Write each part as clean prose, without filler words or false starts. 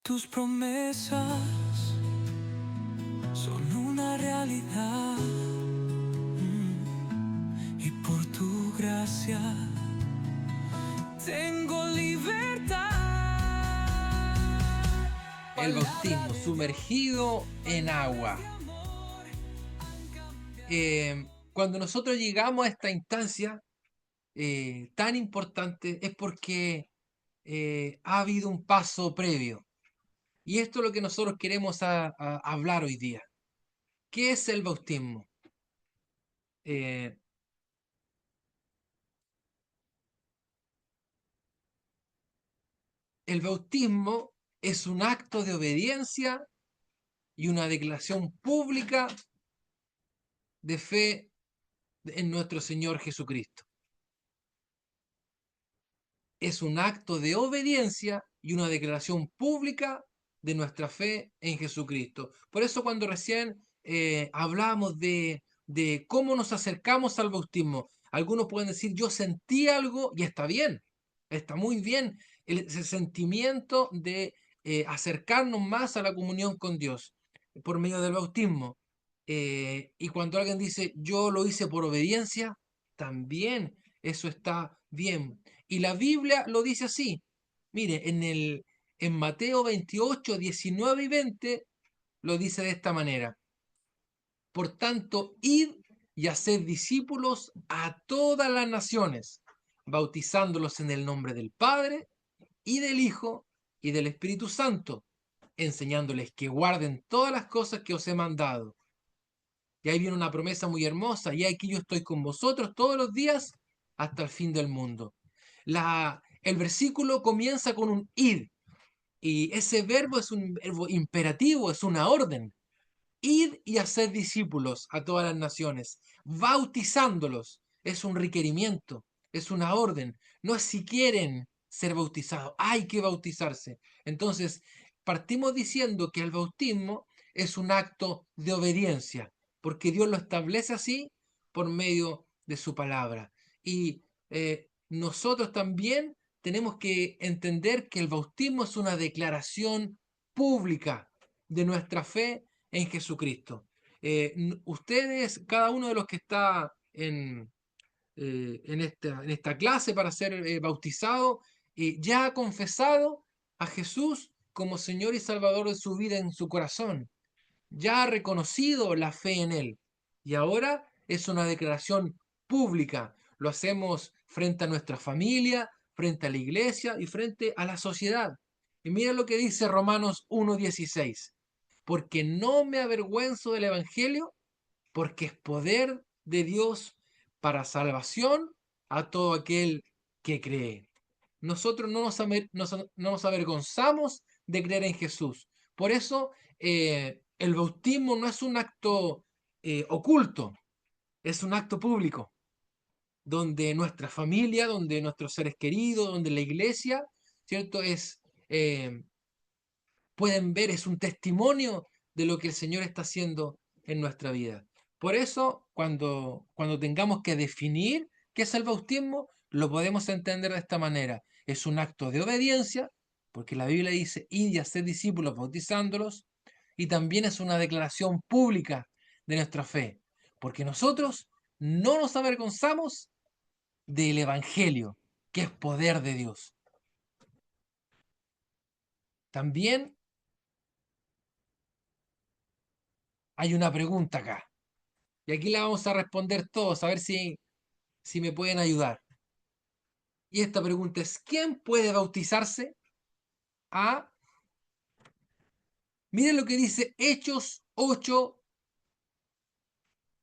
Tus promesas son una realidad, y por tu gracia tengo libertad. El bautismo, sumergido en agua. Cuando nosotros llegamos a esta instancia tan importante es porque ha habido un paso previo. Y esto es lo que nosotros queremos hablar hoy día. ¿Qué es el bautismo? Eh, el bautismo es un acto de obediencia y una declaración pública de fe en nuestro Señor Jesucristo. Es un acto de obediencia y una declaración pública de nuestra fe en Jesucristo. Por eso cuando recién hablamos de cómo nos acercamos al bautismo, algunos pueden decir, yo sentí algo y está bien, está muy bien ese sentimiento de acercarnos más a la comunión con Dios por medio del bautismo. Y cuando alguien dice, yo lo hice por obediencia, también eso está bien. Y la Biblia lo dice así. Mire, en Mateo 28, 19 y 20 lo dice de esta manera. Por tanto, id y haced discípulos a todas las naciones, bautizándolos en el nombre del Padre y del Hijo y del Espíritu Santo, enseñándoles que guarden todas las cosas que os he mandado. Y ahí viene una promesa muy hermosa. Y aquí yo estoy con vosotros todos los días hasta el fin del mundo. El versículo comienza con un id. Y ese verbo es un verbo imperativo, es una orden. Id y hacer discípulos a todas las naciones, bautizándolos. Es un requerimiento, es una orden. No es si quieren ser bautizados, hay que bautizarse. Entonces, partimos diciendo que el bautismo es un acto de obediencia, porque Dios lo establece así por medio de su palabra. Y nosotros también tenemos que entender que el bautismo es una declaración pública de nuestra fe en Jesucristo. Ustedes, cada uno de los que está en esta clase para ser bautizado, ya ha confesado a Jesús como Señor y Salvador de su vida en su corazón. Ya ha reconocido la fe en Él. Y ahora es una declaración pública. Lo hacemos frente a nuestra familia, frente a la iglesia y frente a la sociedad. Y mira lo que dice Romanos 1:16. Porque no me avergüenzo del Evangelio, porque es poder de Dios para salvación a todo aquel que cree. Nosotros no nos avergonzamos de creer en Jesús. Por eso el bautismo no es un acto oculto, es un acto público, donde nuestra familia, donde nuestros seres queridos, donde la iglesia, ¿cierto? Eh, pueden ver, es un testimonio de lo que el Señor está haciendo en nuestra vida. Por eso, cuando tengamos que definir qué es el bautismo, lo podemos entender de esta manera. Es un acto de obediencia, porque la Biblia dice, id y haced discípulos bautizándolos, y también es una declaración pública de nuestra fe, porque nosotros no nos avergonzamos del Evangelio, que es poder de Dios. También hay una pregunta acá. Y aquí la vamos a responder todos, a ver si me pueden ayudar. Y esta pregunta es, ¿quién puede bautizarse? Ah, miren lo que dice Hechos 8,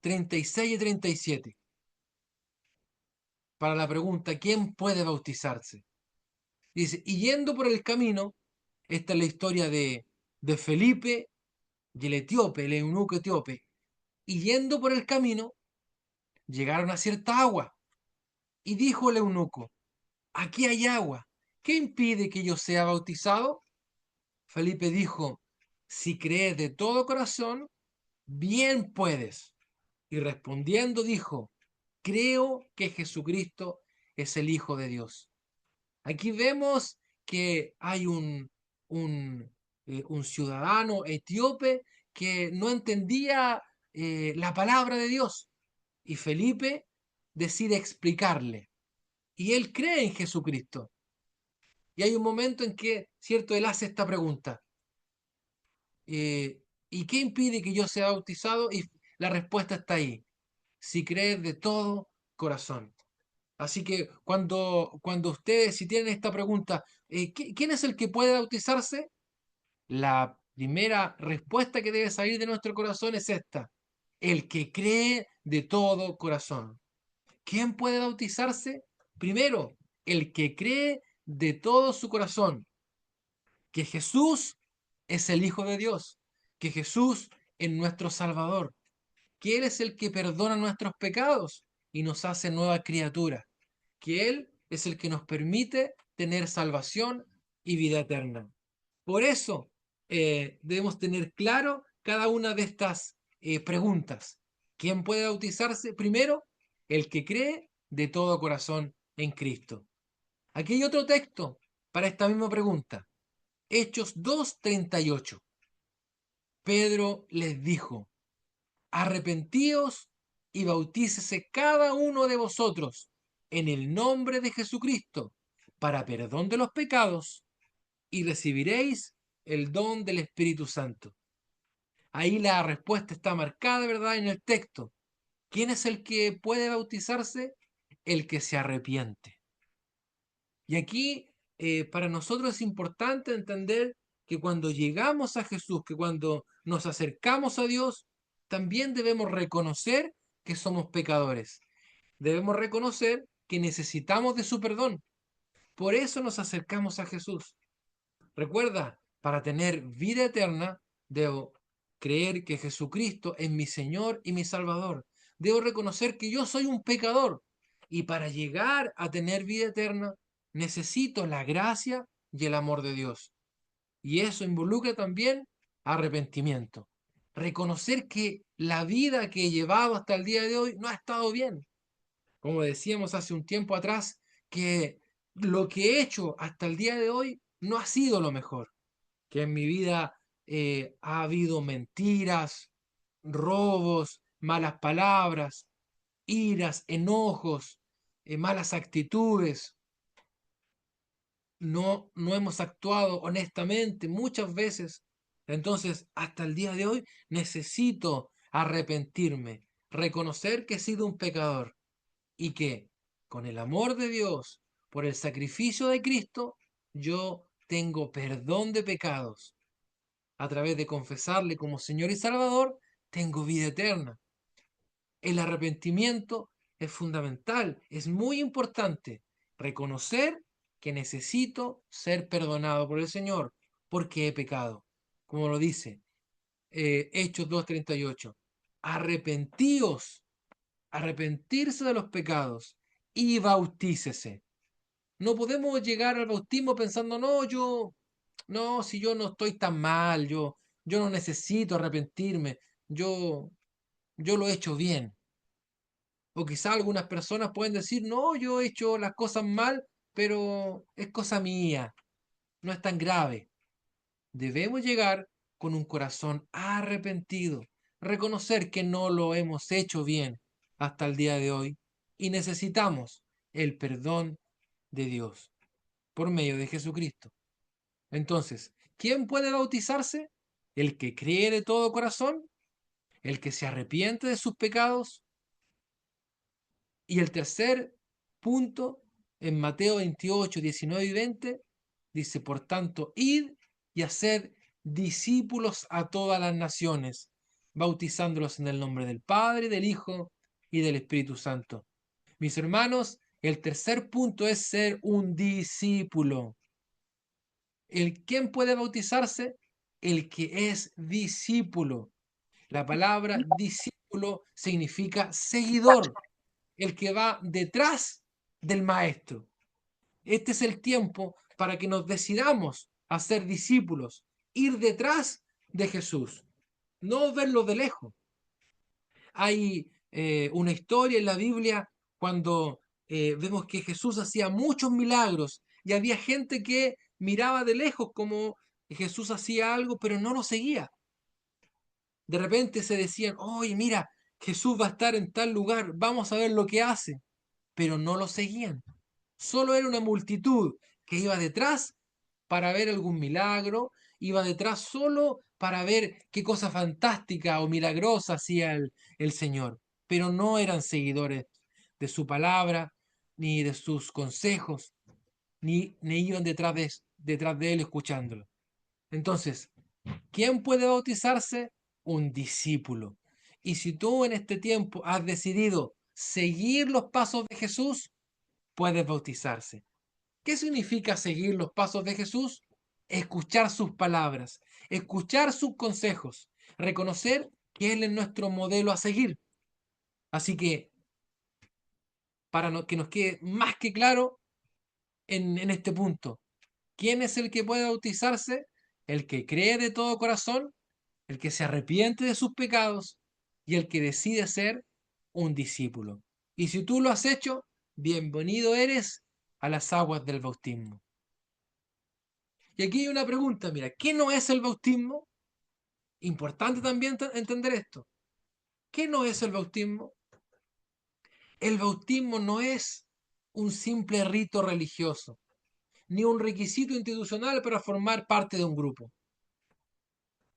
36 y 37. Para la pregunta, ¿quién puede bautizarse? Dice, y yendo por el camino, esta es la historia de Felipe y el etíope, el eunuco etíope. Y yendo por el camino, llegaron a cierta agua. Y dijo el eunuco, aquí hay agua. ¿Qué impide que yo sea bautizado? Felipe dijo, si crees de todo corazón, bien puedes. Y respondiendo dijo, creo que Jesucristo es el Hijo de Dios. Aquí vemos que hay un un ciudadano etíope que no entendía la palabra de Dios. Y Felipe decide explicarle. Y él cree en Jesucristo. Y hay un momento en que, cierto, él hace esta pregunta. ¿Y qué impide que yo sea bautizado? Y la respuesta está ahí. Si crees de todo corazón. Así que cuando ustedes, si tienen esta pregunta, ¿quién es el que puede bautizarse? La primera respuesta que debe salir de nuestro corazón es esta. El que cree de todo corazón. ¿Quién puede bautizarse? Primero, el que cree de todo su corazón que Jesús es el Hijo de Dios, que Jesús es nuestro Salvador, que Él es el que perdona nuestros pecados y nos hace nueva criatura, que Él es el que nos permite tener salvación y vida eterna. Por eso debemos tener claro cada una de estas preguntas. ¿Quién puede bautizarse? Primero, el que cree de todo corazón en Cristo. Aquí hay otro texto para esta misma pregunta. Hechos 2:38. Pedro les dijo, arrepentíos y bautícese cada uno de vosotros en el nombre de Jesucristo para perdón de los pecados y recibiréis el don del Espíritu Santo. Ahí la respuesta está marcada, ¿verdad?, en el texto. ¿Quién es el que puede bautizarse? El que se arrepiente. Y aquí para nosotros es importante entender que cuando llegamos a Jesús, que cuando nos acercamos a Dios, también debemos reconocer que somos pecadores. Debemos reconocer que necesitamos de su perdón. Por eso nos acercamos a Jesús. Recuerda, para tener vida eterna, debo creer que Jesucristo es mi Señor y mi Salvador. Debo reconocer que yo soy un pecador. Y para llegar a tener vida eterna, necesito la gracia y el amor de Dios. Y eso involucra también arrepentimiento. Reconocer que la vida que he llevado hasta el día de hoy no ha estado bien. Como decíamos hace un tiempo atrás, que lo que he hecho hasta el día de hoy no ha sido lo mejor. Que en mi vida ha habido mentiras, robos, malas palabras, iras, enojos, malas actitudes. No hemos actuado honestamente muchas veces. Entonces, hasta el día de hoy necesito arrepentirme, reconocer que he sido un pecador y que con el amor de Dios, por el sacrificio de Cristo, yo tengo perdón de pecados. A través de confesarle como Señor y Salvador, tengo vida eterna. El arrepentimiento es fundamental, es muy importante. Reconocer que necesito ser perdonado por el Señor porque he pecado. Como lo dice Hechos 2:38. Arrepentíos, arrepentirse de los pecados y bautícese. No podemos llegar al bautismo pensando, no, si yo no estoy tan mal, yo no necesito arrepentirme, yo, yo lo he hecho bien. O quizá algunas personas pueden decir, no, yo he hecho las cosas mal, pero es cosa mía, no es tan grave. Debemos llegar con un corazón arrepentido, reconocer que no lo hemos hecho bien hasta el día de hoy y necesitamos el perdón de Dios por medio de Jesucristo. Entonces, ¿quién puede bautizarse? El que cree de todo corazón, el que se arrepiente de sus pecados. Y el tercer punto, en Mateo 28, 19 y 20, dice, por tanto, id y haced discípulos a todas las naciones, bautizándolos en el nombre del Padre, del Hijo y del Espíritu Santo. Mis hermanos, el tercer punto es ser un discípulo. ¿Quién puede bautizarse? El que es discípulo. La palabra discípulo significa seguidor, el que va detrás del maestro. Este es el tiempo para que nos decidamos a ser discípulos, ir detrás de Jesús, no verlo de lejos. Hay una historia en la Biblia cuando vemos que Jesús hacía muchos milagros y había gente que miraba de lejos como y Jesús hacía algo, pero no lo seguía. De repente se decían, oye, mira, Jesús va a estar en tal lugar, vamos a ver lo que hace. Pero no lo seguían. Solo era una multitud que iba detrás para ver algún milagro, iba detrás solo para ver qué cosa fantástica o milagrosa hacía el Señor. Pero no eran seguidores de su palabra, ni de sus consejos, ni iban detrás de él escuchándolo. Entonces, ¿quién puede bautizarse? Un discípulo. Y si tú en este tiempo has decidido seguir los pasos de Jesús, puedes bautizarse. ¿Qué significa seguir los pasos de Jesús? Escuchar sus palabras, escuchar sus consejos, reconocer que Él es nuestro modelo a seguir. Así que, que nos quede más que claro en este punto, ¿quién es el que puede bautizarse? El que cree de todo corazón, el que se arrepiente de sus pecados y el que decide ser un discípulo. Y si tú lo has hecho, bienvenido eres a las aguas del bautismo. Y aquí hay una pregunta, mira, ¿qué no es el bautismo? Importante también entender esto. ¿Qué no es el bautismo? El bautismo no es un simple rito religioso, ni un requisito institucional para formar parte de un grupo.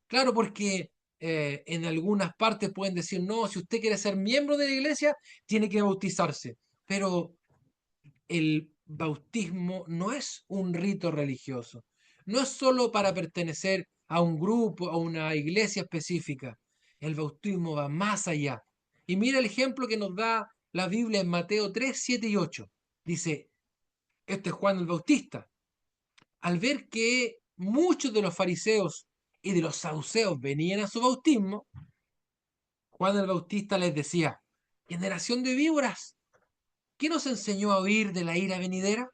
Claro, porque en algunas partes pueden decir, no, si usted quiere ser miembro de la iglesia, tiene que bautizarse. Pero el bautismo no es un rito religioso. No es solo para pertenecer a un grupo, a una iglesia específica. El bautismo va más allá. Y mira el ejemplo que nos da la Biblia en Mateo 3, 7 y 8. Dice, este es Juan el Bautista. Al ver que muchos de los fariseos y de los saduceos venían a su bautismo, Juan el Bautista les decía, generación de víboras, ¿quién nos enseñó a huir de la ira venidera?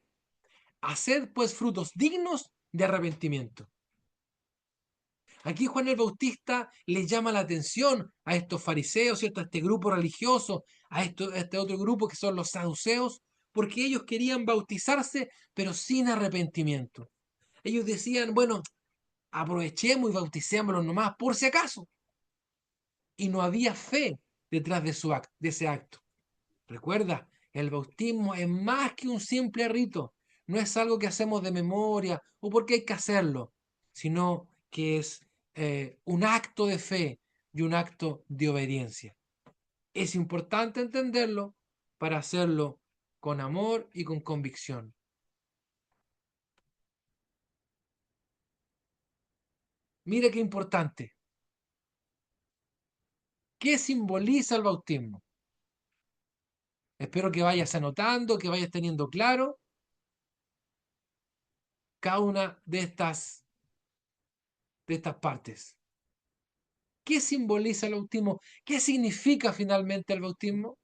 Haced pues frutos dignos de arrepentimiento. Aquí Juan el Bautista le llama la atención a estos fariseos, ¿cierto? A este grupo religioso, a este otro grupo que son los saduceos, porque ellos querían bautizarse, pero sin arrepentimiento. Ellos decían, bueno, aprovechemos y bauticémoslos nomás, por si acaso. Y no había fe detrás de ese acto. Recuerda, el bautismo es más que un simple rito. No es algo que hacemos de memoria o porque hay que hacerlo, sino que es un acto de fe y un acto de obediencia. Es importante entenderlo para hacerlo con amor y con convicción. Mira qué importante. ¿Qué simboliza el bautismo? Espero que vayas anotando, que vayas teniendo claro cada una de estas partes. ¿Qué simboliza el bautismo? ¿Qué significa finalmente el bautismo?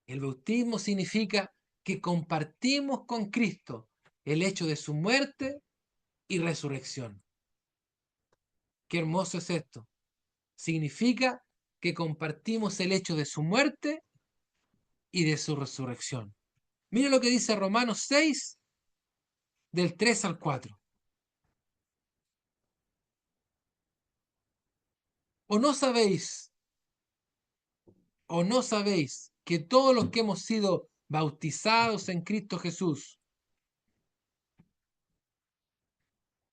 El bautismo significa que compartimos con Cristo el hecho de su muerte y resurrección. Qué hermoso es esto. Significa que compartimos el hecho de su muerte y de su resurrección. Mira lo que dice Romanos 6, del 3 al 4. ¿O no sabéis, o no sabéis que todos los que hemos sido bautizados en Cristo Jesús,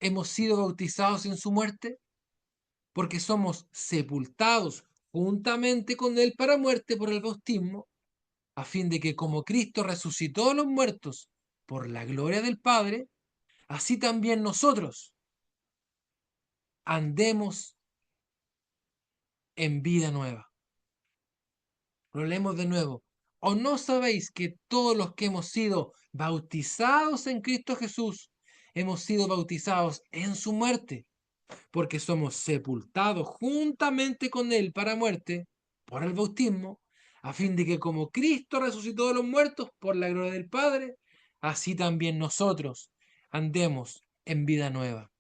hemos sido bautizados en su muerte? Porque somos sepultados juntamente con él para muerte por el bautismo, a fin de que como Cristo resucitó a los muertos por la gloria del Padre, así también nosotros andemos en vida nueva. Lo leemos de nuevo. ¿O no sabéis que todos los que hemos sido bautizados en Cristo Jesús, hemos sido bautizados en su muerte? Porque somos sepultados juntamente con Él para muerte por el bautismo, a fin de que como Cristo resucitó de los muertos por la gloria del Padre, así también nosotros andemos en vida nueva.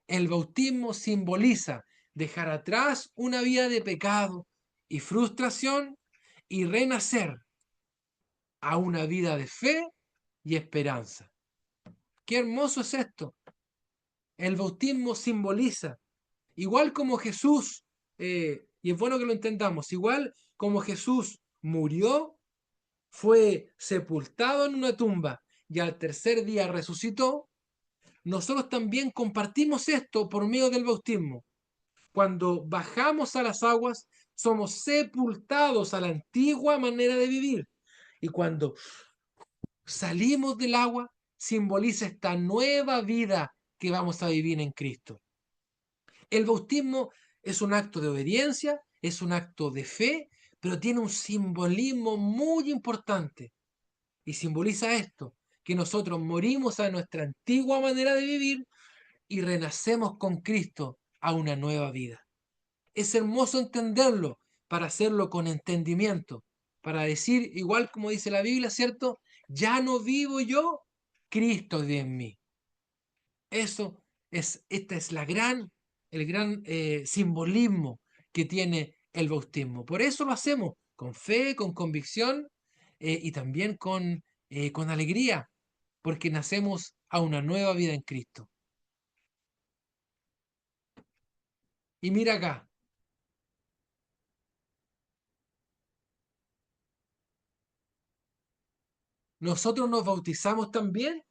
El bautismo simboliza dejar atrás una vida de pecado y frustración y renacer a una vida de fe y esperanza. Qué hermoso es esto. El bautismo simboliza, igual como Jesús, y es bueno que lo entendamos, igual como Jesús murió, fue sepultado en una tumba y al tercer día resucitó, nosotros también compartimos esto por medio del bautismo. Cuando bajamos a las aguas, somos sepultados a la antigua manera de vivir. Y cuando salimos del agua, simboliza esta nueva vida que vamos a vivir en Cristo. El bautismo es un acto de obediencia, es un acto de fe, pero tiene un simbolismo muy importante. Y simboliza esto, que nosotros morimos a nuestra antigua manera de vivir y renacemos con Cristo a una nueva vida. Es hermoso entenderlo para hacerlo con entendimiento, para decir, igual como dice la Biblia, ¿cierto? Ya no vivo yo, Cristo vive en mí. Esta es el gran simbolismo que tiene el bautismo. Por eso lo hacemos con fe, con convicción y también con alegría, porque nacemos a una nueva vida en Cristo. Y mira acá, nosotros nos bautizamos también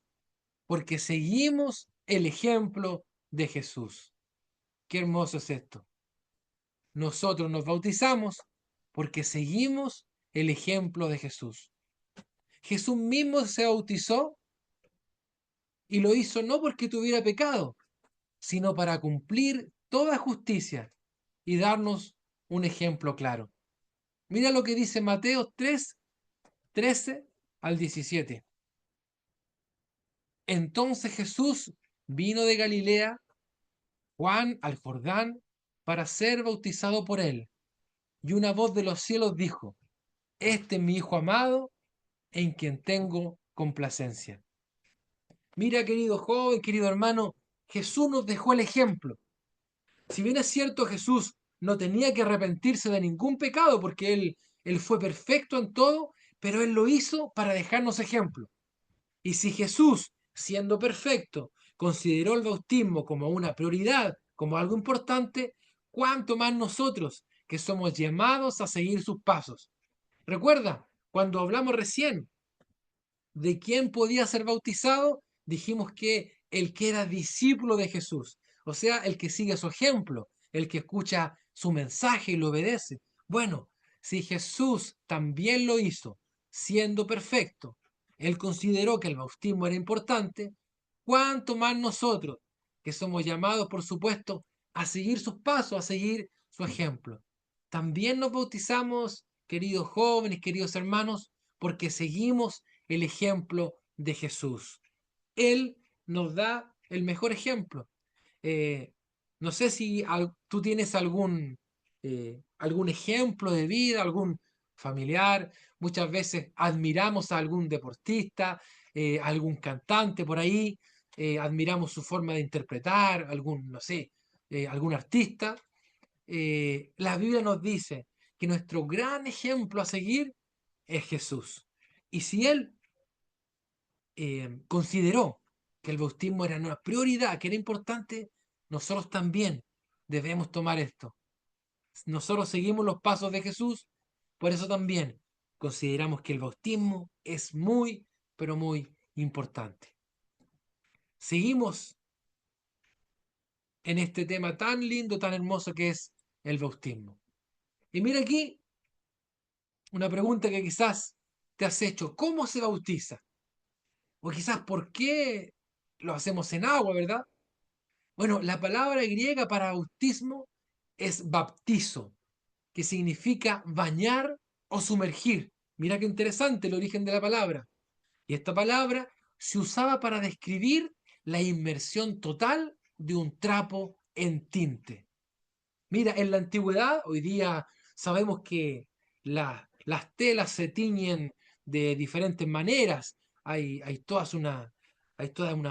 porque seguimos el ejemplo de Jesús. Qué hermoso es esto. Nosotros nos bautizamos porque seguimos el ejemplo de Jesús. Jesús mismo se bautizó y lo hizo no porque tuviera pecado, sino para cumplir toda justicia y darnos un ejemplo claro. Mira lo que dice Mateo 3, 13 al 17. Entonces Jesús vino de Galilea, Juan al Jordán, para ser bautizado por él. Y una voz de los cielos dijo, este es mi Hijo amado, en quien tengo complacencia. Mira, querido joven, querido hermano, Jesús nos dejó el ejemplo. Si bien es cierto, Jesús no tenía que arrepentirse de ningún pecado porque él fue perfecto en todo, pero Él lo hizo para dejarnos ejemplo. Y si Jesús, siendo perfecto, consideró el bautismo como una prioridad, como algo importante, ¿cuánto más nosotros que somos llamados a seguir sus pasos? Recuerda, cuando hablamos recién de quién podía ser bautizado, dijimos que el que era discípulo de Jesús, o sea, el que sigue su ejemplo, el que escucha su mensaje y lo obedece. Bueno, si Jesús también lo hizo, siendo perfecto, él consideró que el bautismo era importante, ¿cuánto más nosotros, que somos llamados, por supuesto, a seguir sus pasos, a seguir su ejemplo? También nos bautizamos, queridos jóvenes, queridos hermanos, porque seguimos el ejemplo de Jesús. Él nos da el mejor ejemplo. Eh, no sé si tú tienes algún ejemplo de vida, algún familiar. Muchas veces admiramos a algún deportista, algún cantante por ahí, admiramos su forma de interpretar, no sé, algún artista. La Biblia nos dice que nuestro gran ejemplo a seguir es Jesús. Y si Él consideró que el bautismo era una prioridad, que era importante, nosotros también debemos tomar esto. Nosotros seguimos los pasos de Jesús, por eso también consideramos que el bautismo es muy, pero muy importante. Seguimos en este tema tan lindo, tan hermoso que es el bautismo. Y mira aquí una pregunta que quizás te has hecho, ¿cómo se bautiza? O quizás, ¿por qué lo hacemos en agua, verdad? Bueno, la palabra griega para bautismo es baptizo, que significa bañar o sumergir. Mira qué interesante el origen de la palabra. Y esta palabra se usaba para describir la inmersión total de un trapo en tinte. Mira, en la antigüedad, hoy día sabemos que las telas se tiñen de diferentes maneras. Hay todas unas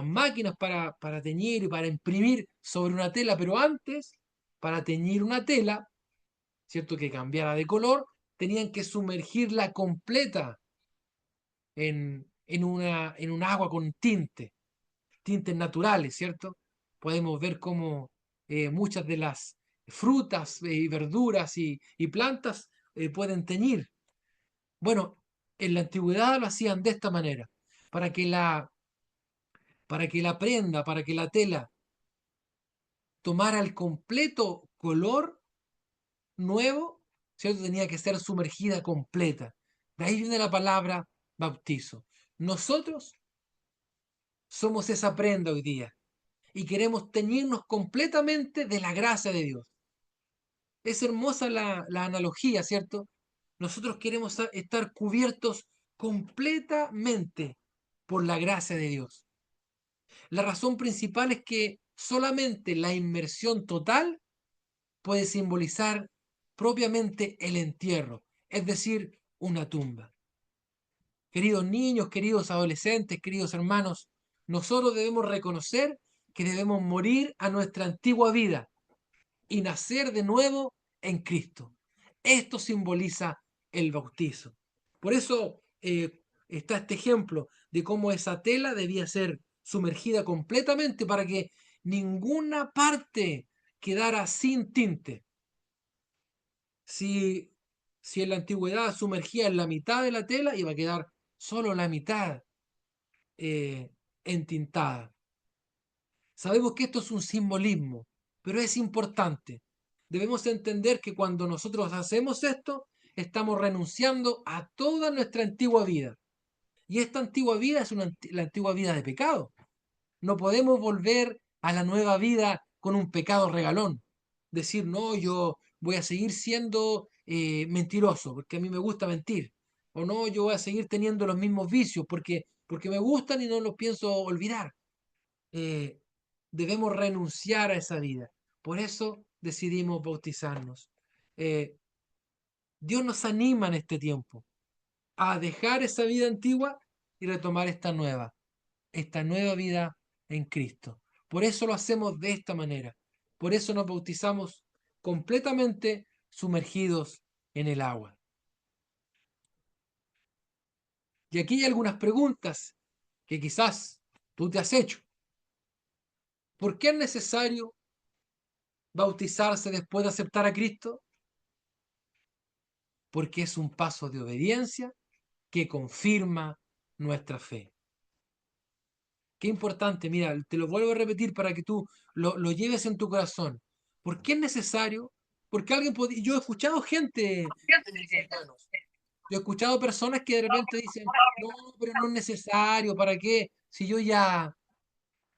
máquinas para teñir y para imprimir sobre una tela, pero antes, para teñir una tela, ¿cierto? Que cambiara de color, tenían que sumergirla completa en un agua con tinte. tintes naturales, ¿cierto? Podemos ver cómo muchas de las frutas y verduras y plantas pueden teñir. Bueno, en la antigüedad lo hacían de esta manera, para que para que la prenda, para que la tela tomara el completo color nuevo, ¿cierto? Tenía que ser sumergida completa. De ahí viene la palabra bautizo. Nosotros somos esa prenda hoy día y queremos teñirnos completamente de la gracia de Dios. Es hermosa la analogía, ¿cierto? Nosotros queremos estar cubiertos completamente por la gracia de Dios. La razón principal es que solamente la inmersión total puede simbolizar propiamente el entierro, es decir, una tumba. Queridos niños, queridos adolescentes, queridos hermanos, nosotros debemos reconocer que debemos morir a nuestra antigua vida y nacer de nuevo en Cristo. Esto simboliza el bautizo. Por eso está este ejemplo de cómo esa tela debía ser sumergida completamente para que ninguna parte quedara sin tinte. Si, si en la antigüedad sumergía en la mitad de la tela, iba a quedar solo la mitad eh, entintada. Sabemos que esto es un simbolismo, pero es importante. Debemos entender que cuando nosotros hacemos esto, estamos renunciando a toda nuestra antigua vida. Y esta antigua vida es la antigua vida de pecado. No podemos volver a la nueva vida con un pecado regalón. Decir, no, yo voy a seguir siendo mentiroso, porque a mí me gusta mentir. O no, yo voy a seguir teniendo los mismos vicios, porque me gustan y no los pienso olvidar. Eh, Debemos renunciar a esa vida. Por eso decidimos bautizarnos. Eh, Dios nos anima en este tiempo a dejar esa vida antigua y retomar esta nueva vida en Cristo. Por eso lo hacemos de esta manera. Por eso nos bautizamos completamente sumergidos en el agua. Y aquí hay algunas preguntas que quizás tú te has hecho. ¿Por qué es necesario bautizarse después de aceptar a Cristo? Porque es un paso de obediencia que confirma nuestra fe. Qué importante, mira, te lo vuelvo a repetir para que tú lo lleves en tu corazón. ¿Por qué es necesario? Porque alguien podría... Yo he escuchado gente, hermanos, yo he escuchado personas que de repente dicen, no, pero no es necesario, ¿para qué? Si yo ya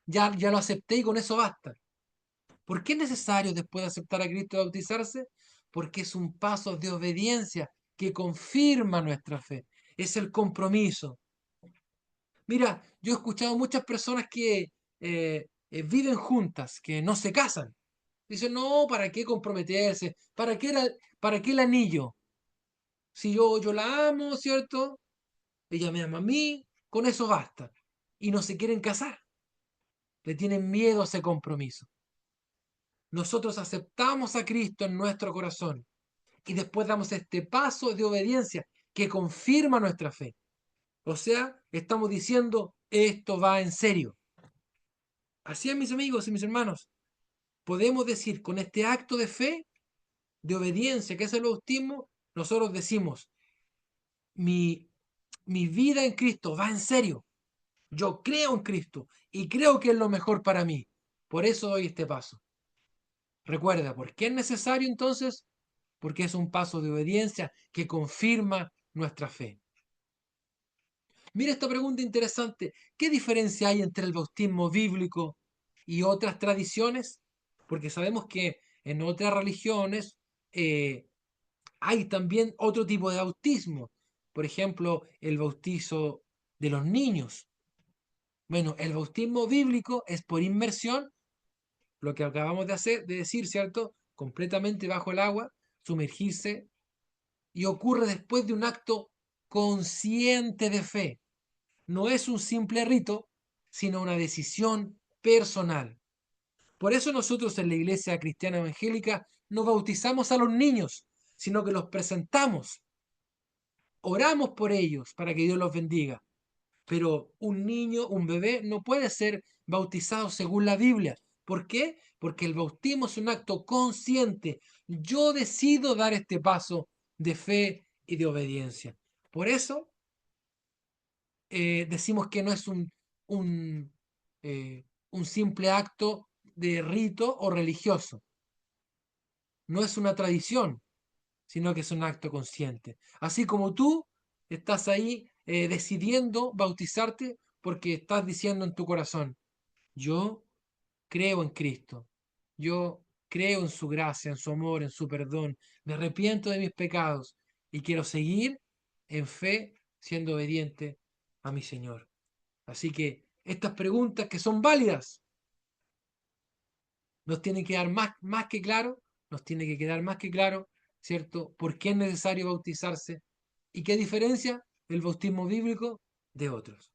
lo acepté y con eso basta. ¿Por qué es necesario después de aceptar a Cristo bautizarse? Porque es un paso de obediencia que confirma nuestra fe. Es el compromiso. Mira, yo he escuchado muchas personas que viven juntas, que no se casan. Dicen, no, ¿para qué comprometerse? ¿Para qué el anillo? Si yo la amo, ¿cierto? Ella me ama a mí, con eso basta. Y no se quieren casar. Le tienen miedo a ese compromiso. Nosotros aceptamos a Cristo en nuestro corazón y después damos este paso de obediencia que confirma nuestra fe. O sea, estamos diciendo, esto va en serio. Así es, mis amigos y mis hermanos. Podemos decir con este acto de fe, de obediencia, que es el bautismo, nosotros decimos, mi, mi vida en Cristo va en serio. Yo creo en Cristo y creo que es lo mejor para mí. Por eso doy este paso. Recuerda, ¿por qué es necesario entonces? Porque es un paso de obediencia que confirma nuestra fe. Mira esta pregunta interesante. ¿Qué diferencia hay entre el bautismo bíblico y otras tradiciones? Porque sabemos que en otras religiones eh, hay también otro tipo de bautismo. Por ejemplo, el bautizo de los niños. Bueno, el bautismo bíblico es por inmersión, lo que acabamos de decir, ¿cierto? Completamente bajo el agua, sumergirse, y ocurre después de un acto consciente de fe. No es un simple rito, sino una decisión personal. Por eso nosotros en la Iglesia Cristiana Evangélica no bautizamos a los niños, sino que los presentamos. Oramos por ellos para que Dios los bendiga. Pero un niño, un bebé, no puede ser bautizados según la Biblia. ¿Por qué? Porque el bautismo es un acto consciente. Yo decido dar este paso de fe y de obediencia. Por eso decimos que no es un, un simple acto de rito o religioso. No es una tradición, sino que es un acto consciente. Así como tú estás ahí decidiendo bautizarte porque estás diciendo en tu corazón, yo creo en Cristo, yo creo en su gracia, en su amor, en su perdón, me arrepiento de mis pecados y quiero seguir en fe siendo obediente a mi Señor. Así que estas preguntas que son válidas nos tienen que dar más que claro, nos tiene que quedar más que claro, ¿cierto? ¿Por qué es necesario bautizarse? ¿Y qué diferencia el bautismo bíblico de otros?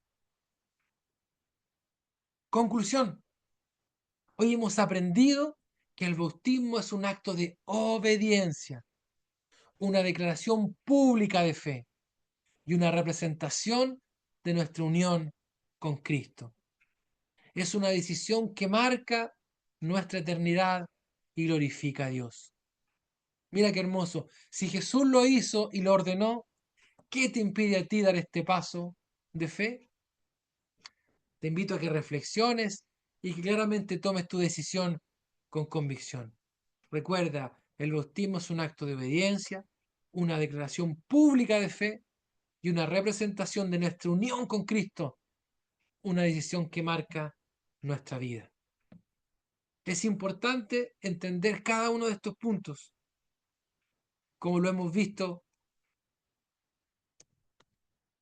Conclusión, hoy hemos aprendido que el bautismo es un acto de obediencia, una declaración pública de fe y una representación de nuestra unión con Cristo. Es una decisión que marca nuestra eternidad y glorifica a Dios. Mira qué hermoso. Si Jesús lo hizo y lo ordenó, ¿qué te impide a ti dar este paso de fe? Te invito a que reflexiones y que claramente tomes tu decisión con convicción. Recuerda, el bautismo es un acto de obediencia, una declaración pública de fe y una representación de nuestra unión con Cristo, una decisión que marca nuestra vida. Es importante entender cada uno de estos puntos, como lo hemos visto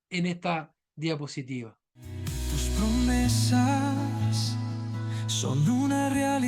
en esta diapositiva. Tus promesas son una realidad.